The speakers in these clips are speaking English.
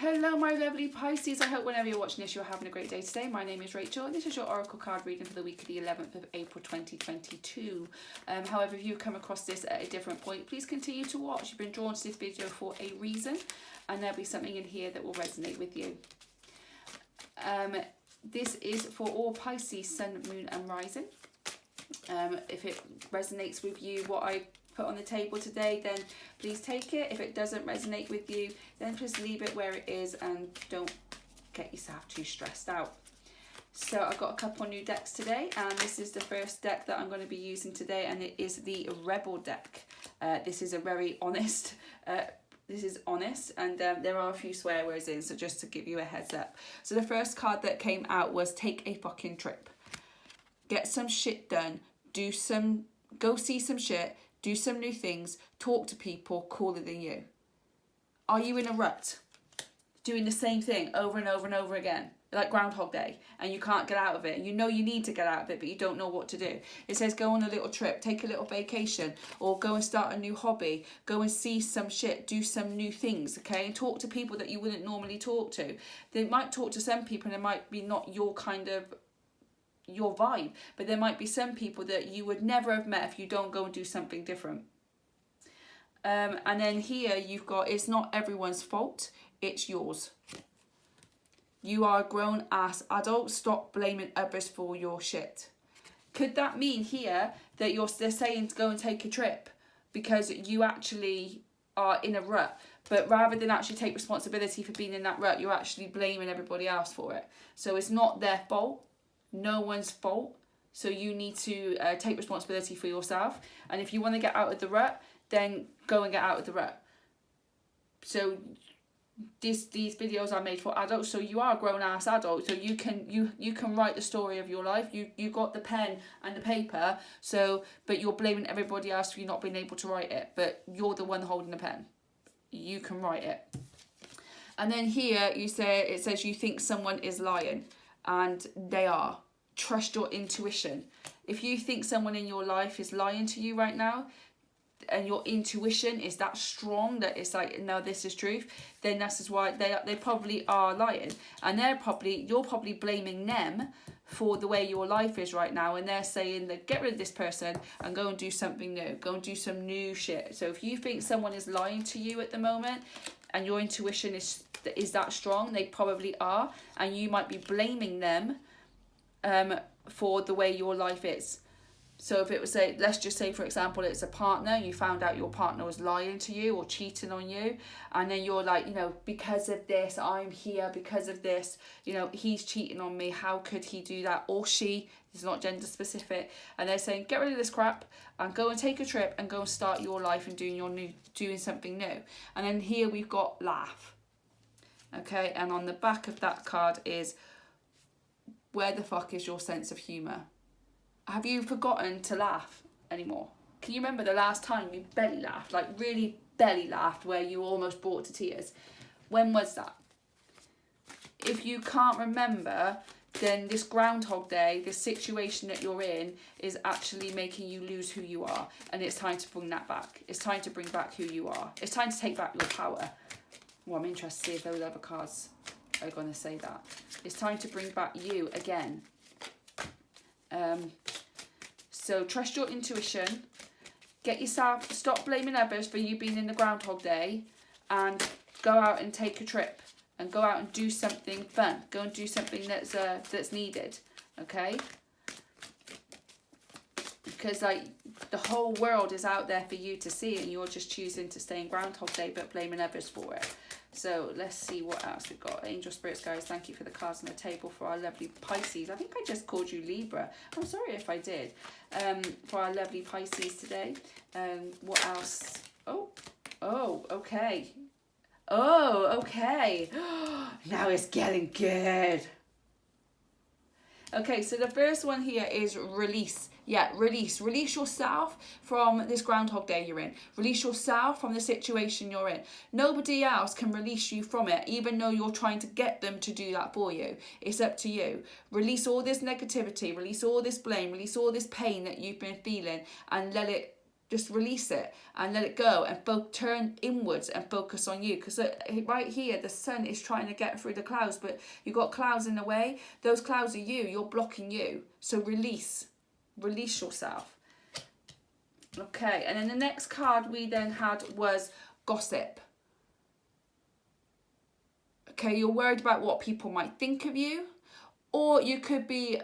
Hello my lovely Pisces, I hope whenever you're watching this you're having a great day today. My name is Rachel and this is your Oracle card reading for the week of the 11th of April 2022. However, if you've come across this at a different point, please continue to watch. You've been drawn to this video for a reason and there'll be something in here that will resonate with you. This is for all Pisces, Sun, Moon and Rising. If it resonates with you what I put on the table today, then please take it. If it doesn't resonate with you, then just leave it where it is and don't get yourself too stressed out. So I've got a couple new decks today, and this is the first deck that I'm going to be using today, and it is the Rebel deck. This is a very honest this is honest, and there are a few swear words in, so just to give you a heads up. So the first card that came out was take a fucking trip. Get some shit done. Go see some shit. Do some new things, talk to people cooler than you. Are you in a rut? Doing the same thing over and over and over again, like Groundhog Day, and you can't get out of it. And you know you need to get out of it, but you don't know what to do. It says go on a little trip, take a little vacation, or go and start a new hobby. Go and see some shit, do some new things, okay? And talk to people that you wouldn't normally talk to. They might talk to some people and it might be not your vibe, but there might be some people that you would never have met if you don't go and do something different. And then here you've got, it's not everyone's fault, it's yours. You are a grown ass adult, stop blaming others for your shit. Could that mean here that they're saying to go and take a trip because you actually are in a rut, but rather than actually take responsibility for being in that rut, you're actually blaming everybody else for it. So it's not their fault. No one's fault, so you need to take responsibility for yourself, and if you want to get out of the rut, then go and get out of the rut. So these videos are made for adults, so you are a grown-ass adult, so you can write the story of your life. You got the pen and the paper, but you're blaming everybody else for you not being able to write it, but you're the one holding the pen. You can write it. And then here it says you think someone is lying, and they are. Trust your intuition. If you think someone in your life is lying to you right now, and your intuition is that strong that it's like, no, this is truth, then that's why they probably are lying, and you're probably blaming them for the way your life is right now, and they're saying that get rid of this person and go and do something new, go and do some new shit. So if you think someone is lying to you at the moment and your intuition is that strong, they probably are, and you might be blaming them for the way your life is. So if it was, let's just say for example it's a partner, you found out your partner was lying to you or cheating on you, and then you're like, because of this I'm here, because of this, he's cheating on me, how could he do that, or she, it's not gender specific, and they're saying get rid of this crap and go and take a trip and go and start your life and doing something new. And then here we've got laugh, okay, and on the back of that card is, where the fuck is your sense of humour? Have you forgotten to laugh anymore? Can you remember the last time you belly laughed, like really belly laughed, where you almost brought to tears? When was that? If you can't remember, then this Groundhog Day, this situation that you're in, is actually making you lose who you are, and it's time to bring that back. It's time to bring back who you are. It's time to take back your power. Well, I'm interested to see if those other cards are going to say that. It's time to bring back you again. So trust your intuition. Stop blaming others for you being in the Groundhog Day, and go out and take a trip and go out and do something fun. Go and do something that's needed, okay? Because the whole world is out there for you to see, and you're just choosing to stay in Groundhog Day but blaming others for it. So let's see what else we've got. Angel Spirits, guys, thank you for the cards on the table for our lovely Pisces. I think I just called you Libra. I'm sorry if I did. For our lovely Pisces today. What else? Oh, okay. Oh, okay. Now it's getting good. Okay, so the first one here is release. Yeah, release. Release yourself from this Groundhog Day you're in. Release yourself from the situation you're in. Nobody else can release you from it, even though you're trying to get them to do that for you. It's up to you. Release all this negativity, release all this blame, release all this pain that you've been feeling, and let it Just release it and let it go, and turn inwards and focus on you. Because right here, the sun is trying to get through the clouds, but you've got clouds in the way. Those clouds are you. You're blocking you. So release yourself. Okay, and then the next card we then had was gossip. Okay, you're worried about what people might think of you, or you could be,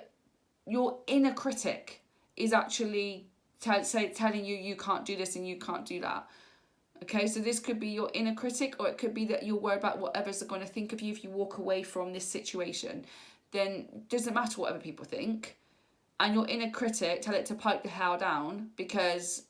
your inner critic is actually telling you you can't do this and you can't do that. Okay, so this could be your inner critic, or it could be that you're worried about what others are going to think of you if you walk away from this situation. Then it doesn't matter what other people think. And your inner critic, tell it to pipe the hell down, because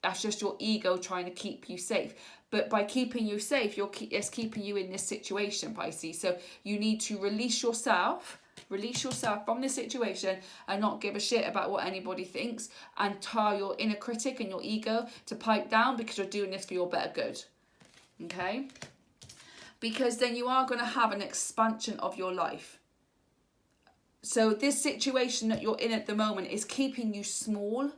that's just your ego trying to keep you safe. But by keeping you safe, it's keeping you in this situation, Pisces. So you need to release yourself from this situation and not give a shit about what anybody thinks, and tell your inner critic and your ego to pipe down, because you're doing this for your better good. Okay? Because then you are going to have an expansion of your life. So this situation that you're in at the moment is keeping you small,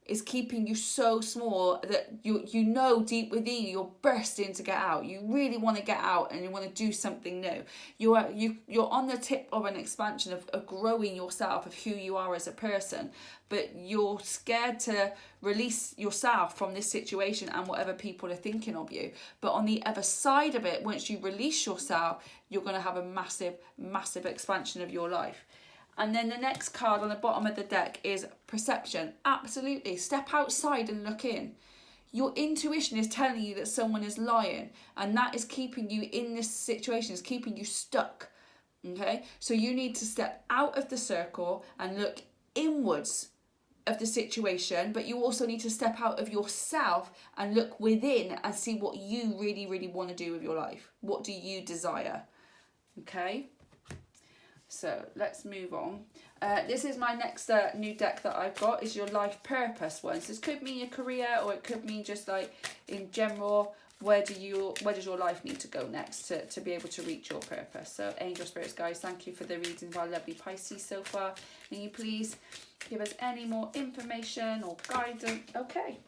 is keeping you so small that you know deep within you, you're bursting to get out. You really want to get out and you want to do something new. You're on the tip of an expansion of growing yourself, of who you are as a person, but you're scared to release yourself from this situation and whatever people are thinking of you. But on the other side of it, once you release yourself, you're going to have a massive expansion of your life. And then the next card on the bottom of the deck is perception. Absolutely. Step outside and look in. Your intuition is telling you that someone is lying, and that is keeping you in this situation, is keeping you stuck. Okay? So you need to step out of the circle and look inwards of the situation, but you also need to step out of yourself and look within and see what you really, really want to do with your life. What do you desire? Okay? So let's move on. This is my next new deck that I've got, is your life purpose one. So this could mean your career, or it could mean just like in general, where does your life need to go next to be able to reach your purpose. So angel spirits, guys, thank you for the reading of our lovely Pisces so far. Can you please give us any more information or guidance? Okay.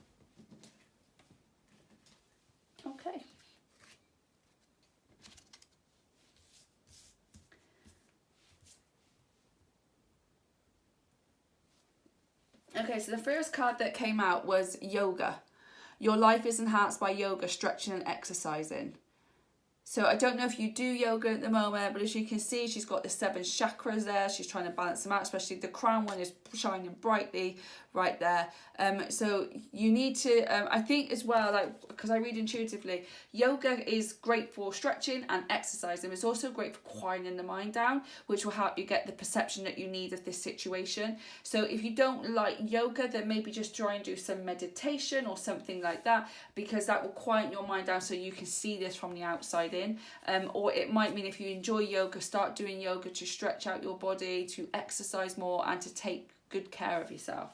Okay, so the first card that came out was yoga. Your life is enhanced by yoga, stretching and exercising. So I don't know if you do yoga at the moment, but as you can see, she's got the 7 chakras there. She's trying to balance them out, especially the crown one is shining brightly right there. So you need to, I think as well, like, because I read intuitively, yoga is great for stretching and exercising. It's also great for quieting the mind down, which will help you get the perception that you need of this situation. So if you don't like yoga, then maybe just try and do some meditation or something like that, because that will quiet your mind down so you can see this from the outside in. Or it might mean if you enjoy yoga, start doing yoga to stretch out your body, to exercise more, and to take good care of yourself.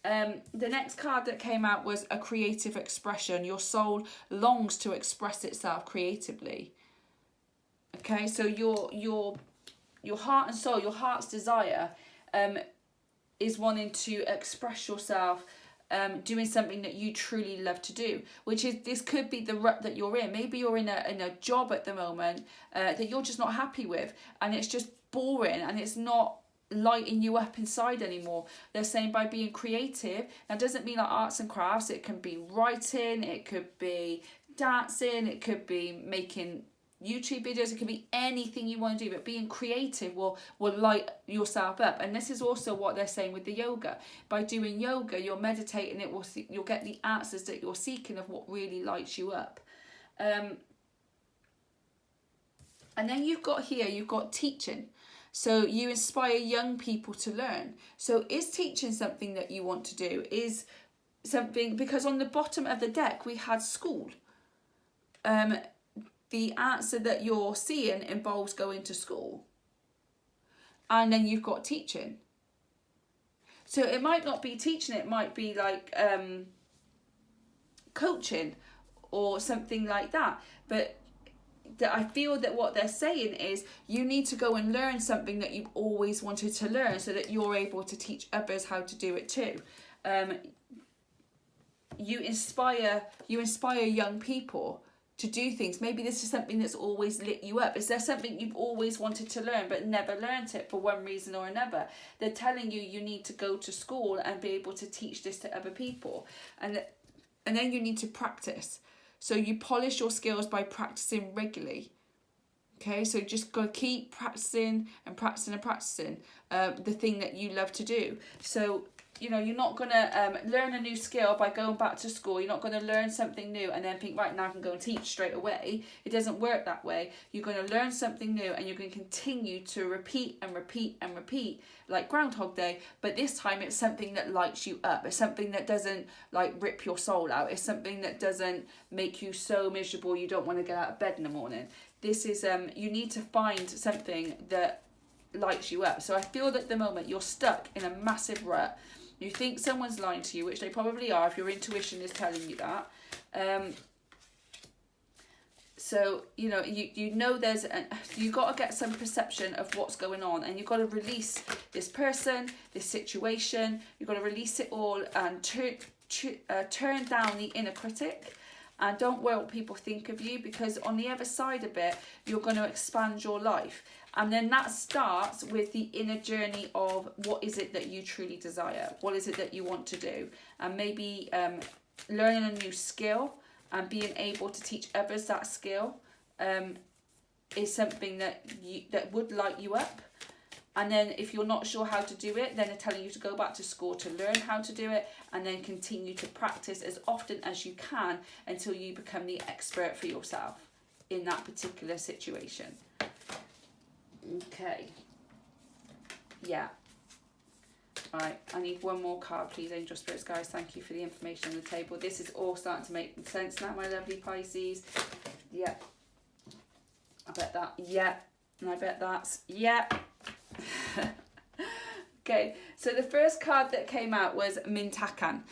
The next card that came out was a creative expression. Your soul longs to express itself creatively. Okay, so your heart and soul, your heart's desire is wanting to express yourself, doing something that you truly love to do, which is, this could be the rut that you're in. Maybe you're in a job at the moment that you're just not happy with, and it's just boring and it's not lighting you up inside anymore. They're saying by being creative, that doesn't mean like arts and crafts. It can be writing, it could be dancing, it could be making YouTube videos, it could be anything you want to do, but being creative will light yourself up. And this is also what they're saying with the yoga. By doing yoga, you're meditating, you'll get the answers that you're seeking of what really lights you up. And then you've got teaching. So you inspire young people to learn. So is teaching something that you want to do? Is something, because on the bottom of the deck we had school. The answer that you're seeing involves going to school. And then you've got teaching. So it might not be teaching, it might be like coaching or something like that. But I feel that what they're saying is you need to go and learn something that you've always wanted to learn, so that you're able to teach others how to do it too. you inspire young people to do things. Maybe this is something that's always lit you up. Is there something you've always wanted to learn but never learnt it for one reason or another? They're telling you you need to go to school and be able to teach this to other people. And then you need to practice. So you polish your skills by practicing regularly. Okay, so just got to keep practicing and practicing and practicing the thing that you love to do. So, you know, you're not going to learn a new skill by going back to school. You're not going to learn something new and then think, right, now I can go and teach straight away. It doesn't work that way. You're going to learn something new and you're going to continue to repeat and repeat and repeat like Groundhog Day. But this time it's something that lights you up. It's something that doesn't like rip your soul out. It's something that doesn't make you so miserable you don't want to get out of bed in the morning. This is, you need to find something that lights you up. So I feel that at the moment you're stuck in a massive rut. You think someone's lying to you, which they probably are if your intuition is telling you that. So, you know, you know you got to get some perception of what's going on, and you've got to release this person, this situation. You've got to release it all and turn down the inner critic. And don't worry what people think of you, because on the other side of it, you're going to expand your life. And then that starts with the inner journey of what is it that you truly desire? What is it that you want to do? And maybe learning a new skill and being able to teach others that skill is something that would light you up. And then if you're not sure how to do it, then they're telling you to go back to school to learn how to do it, and then continue to practice as often as you can until you become the expert for yourself in that particular situation. Okay. Yeah. All right, I need one more card, please, Angel Spirits, guys. Thank you for the information on the table. This is all starting to make sense now, my lovely Pisces. Yeah. I bet that. Yeah. And I bet that's. Yeah. Okay, so the first card that came out was Mintakan,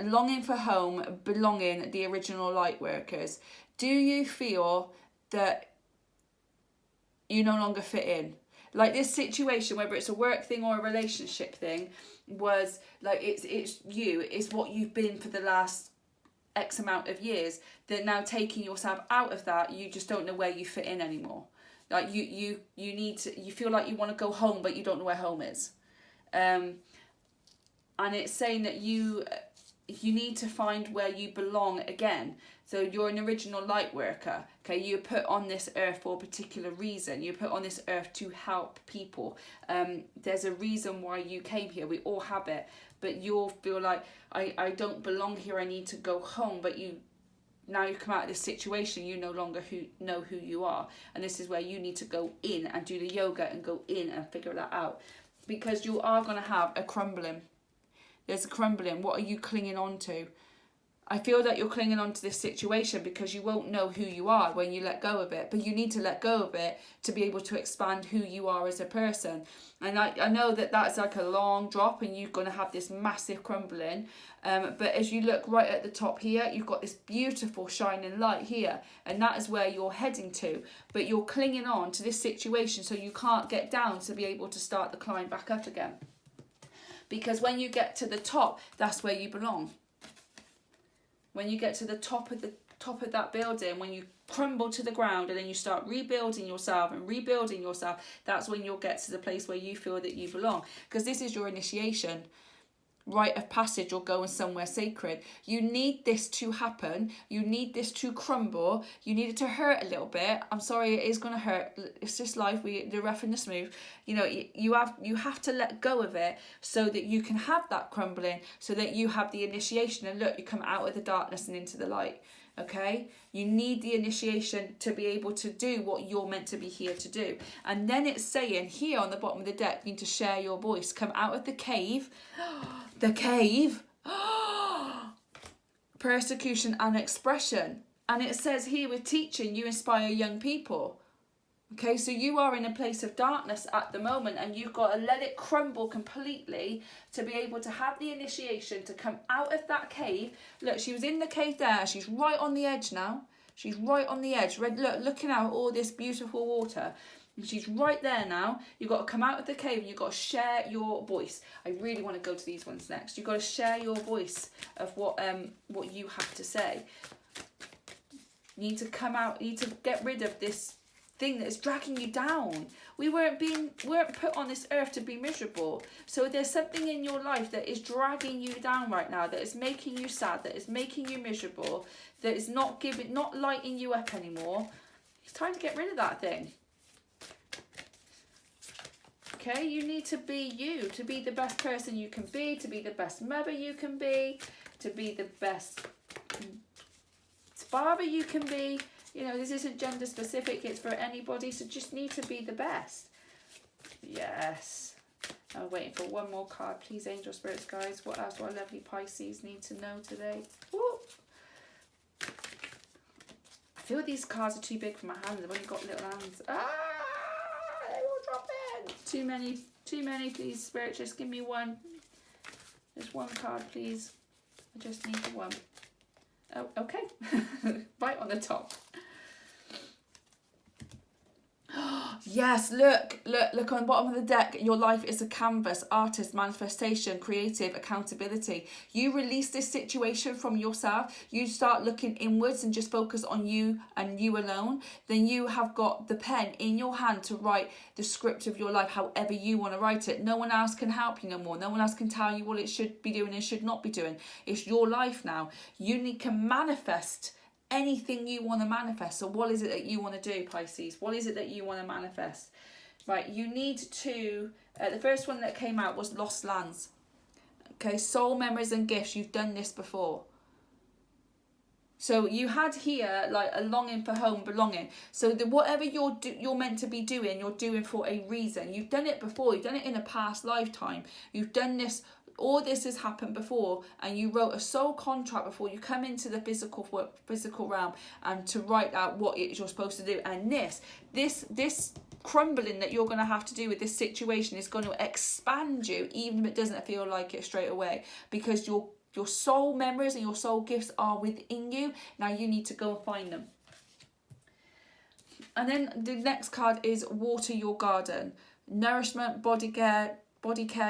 longing for home, belonging, the original light workers. Do you feel that you no longer fit in? Like this situation, whether it's a work thing or a relationship thing, was like it's what you've been for the last X amount of years, that now taking yourself out of that, you just don't know where you fit in anymore. Like you feel like you want to go home, but you don't know where home is. And it's saying that you need to find where you belong again. So you're an original light worker. Okay, you're put on this earth for a particular reason. You're put on this earth to help people. There's a reason why you came here. We all have it. But you'll feel like, I don't belong here. I need to go home. But now you've come out of this situation, you no longer know who you are. And this is where you need to go in and do the yoga and go in and figure that out. Because you are going to have a crumbling. There's a crumbling. What are you clinging on to? I feel that you're clinging on to this situation because you won't know who you are when you let go of it. But you need to let go of it to be able to expand who you are as a person. And I know that that's like a long drop and you're going to have this massive crumbling. But as you look right at the top here, you've got this beautiful shining light here. And that is where you're heading to. But you're clinging on to this situation so you can't get down to be able to start the climb back up again. Because when you get to the top, that's where you belong. When you get to the top of that building, when you crumble to the ground and then you start rebuilding yourself, that's when you'll get to the place where you feel that you belong. Because this is your initiation. Rite of passage or going somewhere sacred. You need this to happen. You need this to crumble. You need it to hurt a little bit. I'm sorry, it is going to hurt. It's just life. The rough and the smooth. You know, you have to let go of it so that you can have that crumbling, so that you have the initiation. And look, you come out of the darkness and into the light. Okay, you need the initiation to be able to do what you're meant to be here to do. And then it's saying here on the bottom of the deck, you need to share your voice. Come out of the cave. The cave. Persecution and expression. And it says here with teaching, you inspire young people. Okay, so you are in a place of darkness at the moment and you've got to let it crumble completely to be able to have the initiation to come out of that cave. Look, she was in the cave there. She's right on the edge now. She's right on the edge. Look, looking out all this beautiful water. And she's right there now. You've got to come out of the cave and you've got to share your voice. I really want to go to these ones next. You've got to share your voice of what you have to say. You need to come out. You need to get rid of this thing that is dragging you down. We weren't put on this earth to be miserable. So there's something in your life that is dragging you down right now, that is making you sad, that is making you miserable, that is not lighting you up anymore. It's time to get rid of that thing. Okay, you need to be you, to be the best person you can be, to be the best mother you can be, to be the best father you can be. You know, this isn't gender specific, it's for anybody, so just need to be the best. Yes. I'm waiting for one more card. Please, angel spirits, guys. What else do our lovely Pisces need to know today? Ooh. I feel these cards are too big for my hands. I've only got little hands. Ah! They will drop in. Too many, please, spirit. Just give me one. Just one card, please. I just need the one. Oh, okay. Right on the top. Yes, look on the bottom of the deck. Your life is a canvas, artist, manifestation, creative, accountability. You release this situation from yourself. You start looking inwards and just focus on you and you alone. Then you have got the pen in your hand to write the script of your life however you want to write it. No one else can help you no more. No one else can tell you what it should be doing and should not be doing. It's your life now. You can manifest anything you want to manifest. So what is it that you want to do, Pisces? What is it that you want to manifest? Right, you need to, the first one that came out was lost lands. Okay, soul memories and gifts. You've done this before. So you had here like a longing for home, belonging. So whatever you're meant to be doing, you're doing for a reason. You've done it before. You've done it in a past lifetime. You've done this. All this has happened before, and you wrote a soul contract before you come into the physical realm, and to write out what it is you're supposed to do. And this crumbling that you're going to have to do with this situation is going to expand you, even if it doesn't feel like it straight away, because your soul memories and your soul gifts are within you. Now you need to go and find them. And then the next card is water your garden. Nourishment, body care,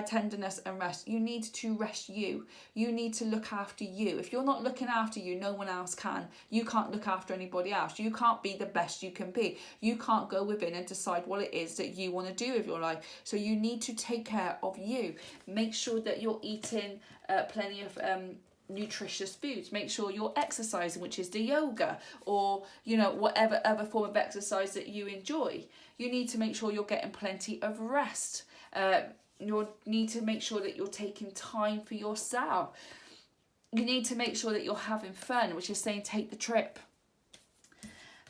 tenderness and rest. You need to rest you. You need to look after you. If you're not looking after you, no one else can. You can't look after anybody else. You can't be the best you can be. You can't go within and decide what it is that you want to do with your life. So you need to take care of you. Make sure that you're eating plenty of nutritious foods. Make sure you're exercising, which is the yoga, or whatever other form of exercise that you enjoy. You need to make sure you're getting plenty of rest. You need to make sure that you're taking time for yourself. You need to make sure that you're having fun, which is saying take the trip.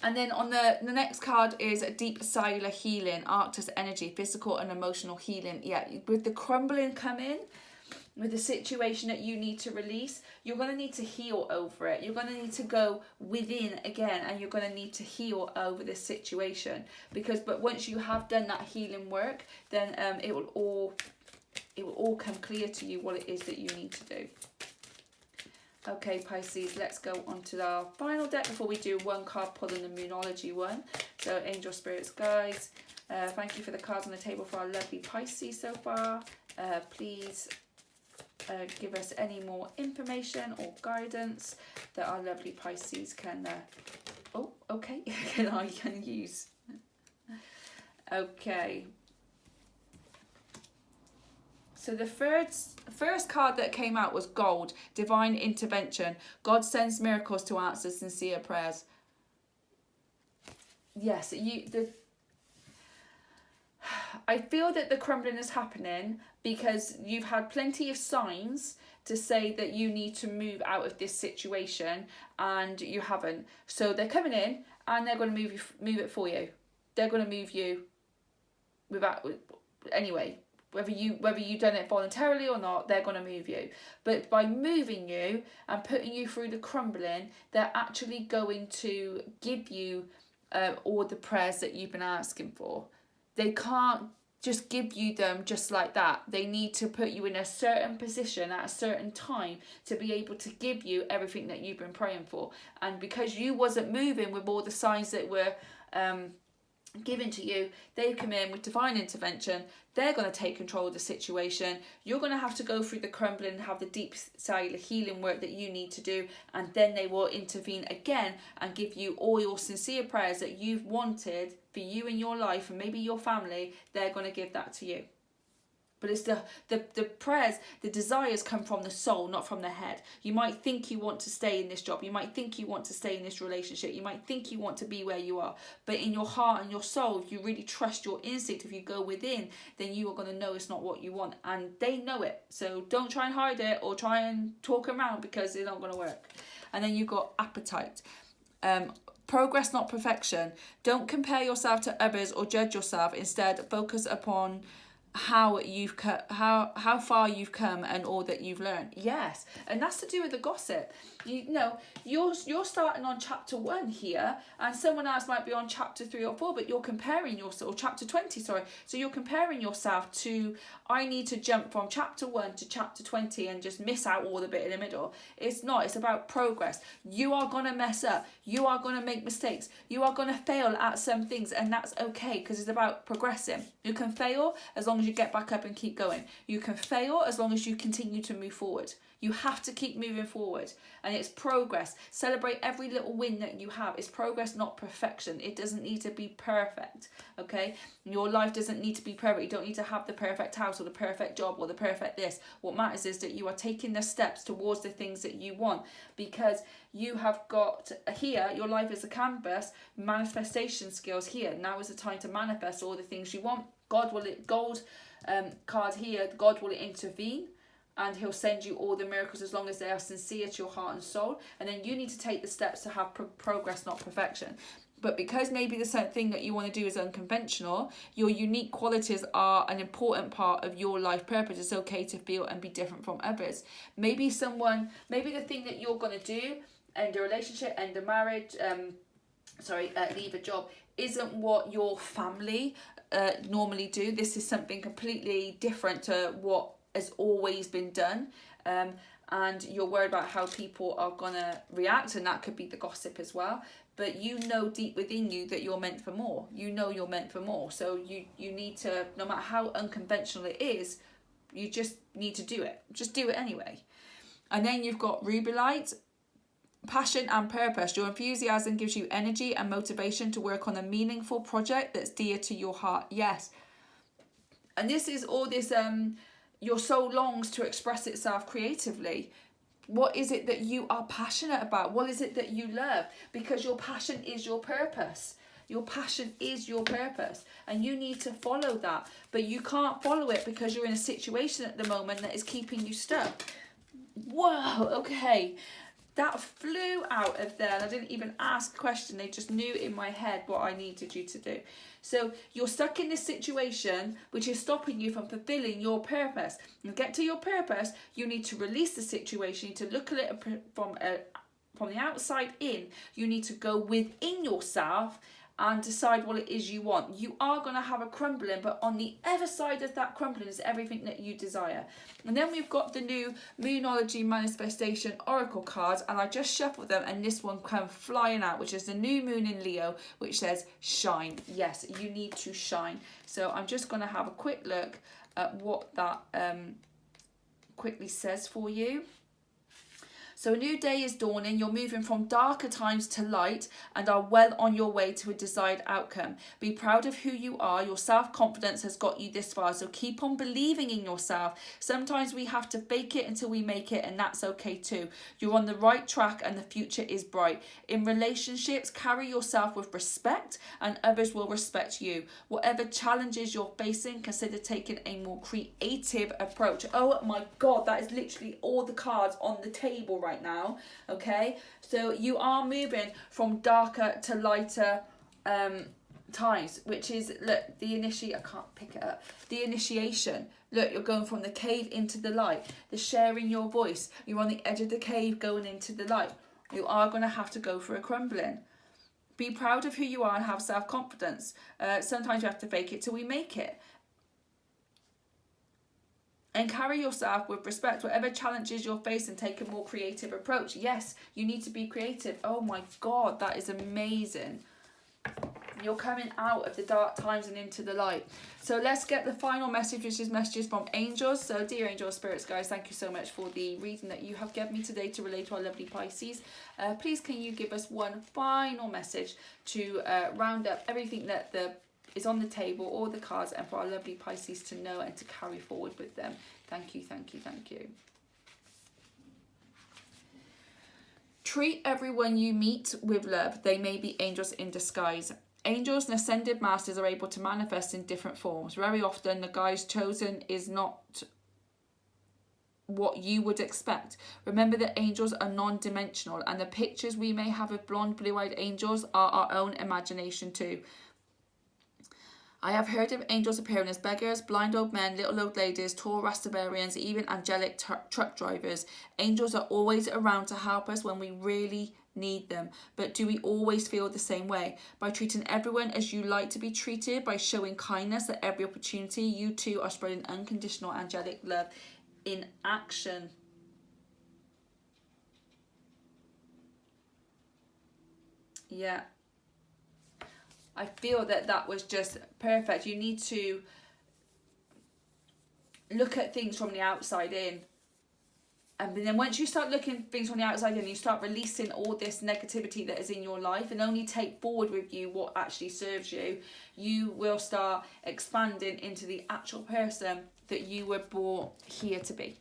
And then on the next card is a deep cellular healing, Arctus energy, physical and emotional healing. Yeah, with the crumbling coming, with the situation that you need to release, you're going to need to heal over it. You're going to need to go within again, and you're going to need to heal over this situation. But once you have done that healing work, then it will all come clear to you what it is that you need to do. Okay, Pisces, let's go on to our final deck before we do one card pull in the Moonology one. So, angel spirits, guys, thank you for the cards on the table for our lovely Pisces so far. Please give us any more information or guidance that our lovely Pisces can can use. Okay, so the first card that came out was gold, divine intervention. God sends miracles to answer sincere prayers. Yes, I feel that the crumbling is happening because you've had plenty of signs to say that you need to move out of this situation, and you haven't. So they're coming in and they're going to move it for you. They're going to move you anyway. Whether you've done it voluntarily or not, they're going to move you. But by moving you and putting you through the crumbling, they're actually going to give you all the prayers that you've been asking for. They can't just give you them just like that. They need to put you in a certain position at a certain time to be able to give you everything that you've been praying for. And because you wasn't moving with all the signs that were given to you, they've come in with divine intervention. They're going to take control of the situation. You're going to have to go through the crumbling and have the deep cellular healing work that you need to do, and then they will intervene again and give you all your sincere prayers that you've wanted for you in your life and maybe your family. They're going to give that to you. But it's the prayers, the desires come from the soul, not from the head. You might think you want to stay in this job. You might think you want to stay in this relationship. You might think you want to be where you are. But in your heart and your soul, if you really trust your instinct, if you go within, then you are going to know it's not what you want. And they know it. So don't try and hide it or try and talk around, because it's not going to work. And then you've got appetite. Progress, not perfection. Don't compare yourself to others or judge yourself. Instead, focus upon how far you've come and all that you've learned. Yes, and that's to do with the gossip. You know, you're starting on chapter 1 here, and someone else might be on chapter 3 or 4, but you're comparing yourself, or chapter 20, sorry. So you're comparing yourself to, I need to jump from chapter 1 to chapter 20 and just miss out all the bit in the middle. It's not. It's about progress. You are going to mess up. You are going to make mistakes. You are going to fail at some things, and that's okay, because it's about progressing. You can fail as long as you get back up and keep going. You can fail as long as you continue to move forward. You have to keep moving forward, and it's progress. Celebrate every little win that you have. It's progress, not perfection. It doesn't need to be perfect, okay? Your life doesn't need to be perfect. You don't need to have the perfect house or the perfect job or the perfect this. What matters is that you are taking the steps towards the things that you want, because you have got here, your life is a canvas, manifestation skills here. Now is the time to manifest all the things you want. God card here, God will intervene, and he'll send you all the miracles as long as they are sincere to your heart and soul. And then you need to take the steps to have progress, not perfection. But because maybe the certain thing that you want to do is unconventional, your unique qualities are an important part of your life purpose. It's okay to feel and be different from others. Maybe the thing that you're going to do, end a relationship, end a marriage, leave a job, isn't what your family normally do. This is something completely different to what has always been done, and you're worried about how people are gonna react, and that could be the gossip as well. But you know deep within you that you're meant for more. You know you're meant for more. So you need to, no matter how unconventional it is, you just need to do it. Just do it anyway. And then you've got Rubelite. Passion and purpose. Your enthusiasm gives you energy and motivation to work on a meaningful project that's dear to your heart. Yes. And this is all this, your soul longs to express itself creatively. What is it that you are passionate about? What is it that you love? Because your passion is your purpose. Your passion is your purpose, and you need to follow that. But you can't follow it because you're in a situation at the moment that is keeping you stuck. Whoa, okay. That flew out of there, and I didn't even ask a question. They just knew in my head what I needed you to do. So you're stuck in this situation which is stopping you from fulfilling your purpose. And to get to your purpose, you need to release the situation. You need to look at it from the outside in. You need to go within yourself and decide what it is you want. You are going to have a crumbling, but on the other side of that crumbling is everything that you desire. And then we've got the new Moonology Manifestation Oracle cards, and I just shuffled them, and this one came flying out, which is the new moon in Leo, which says shine. Yes, you need to shine. So I'm just going to have a quick look at what that quickly says for you. So a new day is dawning. You're moving from darker times to light and are well on your way to a desired outcome. Be proud of who you are. Your self-confidence has got you this far, so keep on believing in yourself. Sometimes we have to fake it until we make it, and that's okay too. You're on the right track and the future is bright. In relationships, carry yourself with respect and others will respect you. Whatever challenges you're facing, consider taking a more creative approach. Oh my God, that is literally all the cards on the table right now. Okay, so you are moving from darker to lighter times, which is, look, the I can't pick it up, the initiation. Look, you're going from the cave into the light, the sharing your voice. You're on the edge of the cave going into the light. You are going to have to go for a crumbling. Be proud of who you are and have self-confidence. Sometimes you have to fake it till we make it. And carry yourself with respect. Whatever challenges you're facing, take a more creative approach. Yes, you need to be creative. Oh my God, that is amazing. You're coming out of the dark times and into the light. So let's get the final message, which is messages from angels. So dear angel spirits, guys, thank you so much for the reading that you have given me today to relate to our lovely Pisces. Please can you give us one final message to round up everything that is on the table, all the cards, and for our lovely Pisces to know and to carry forward with them. Thank you, thank you, thank you. Treat everyone you meet with love. They may be angels in disguise. Angels and ascended masters are able to manifest in different forms. Very often, the guise chosen is not what you would expect. Remember that angels are non-dimensional, and the pictures we may have of blonde, blue-eyed angels are our own imagination too. I have heard of angels appearing as beggars, blind old men, little old ladies, tall Rastafarians, even angelic truck drivers. Angels are always around to help us when we really need them. But do we always feel the same way? By treating everyone as you like to be treated, by showing kindness at every opportunity, you too are spreading unconditional angelic love in action. Yeah. I feel that that was just perfect. You need to look at things from the outside in. And then once you start looking at things from the outside in, you start releasing all this negativity that is in your life and only take forward with you what actually serves you, you will start expanding into the actual person that you were brought here to be.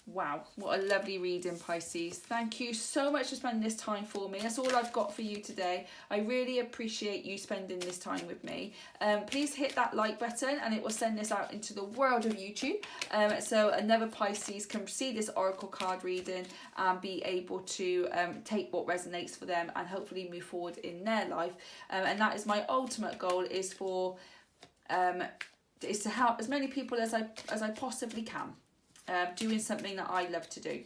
Wow, what a lovely reading, Pisces. Thank you so much for spending this time for me. That's all I've got for you today. I really appreciate you spending this time with me. Please hit that like button and it will send this out into the world of YouTube. So another Pisces can see this oracle card reading and be able to take what resonates for them and hopefully move forward in their life. And that is my ultimate goal, is for is to help as many people as I possibly can. Doing something that I love to do.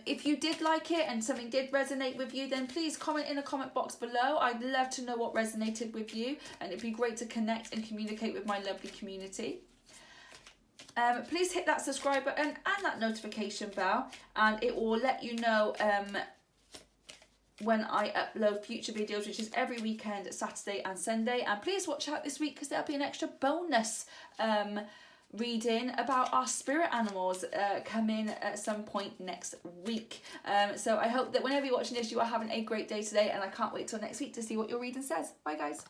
If you did like it and something did resonate with you, then please comment in the comment box below. I'd love to know what resonated with you, and it'd be great to connect and communicate with my lovely community. Please hit that subscribe button and that notification bell, and it will let you know when I upload future videos, which is every weekend, Saturday and Sunday. And please watch out this week because there'll be an extra bonus reading about our spirit animals coming at some point next week. So I hope that whenever you're watching this, you are having a great day today, and I can't wait till next week to see what your reading says. Bye guys.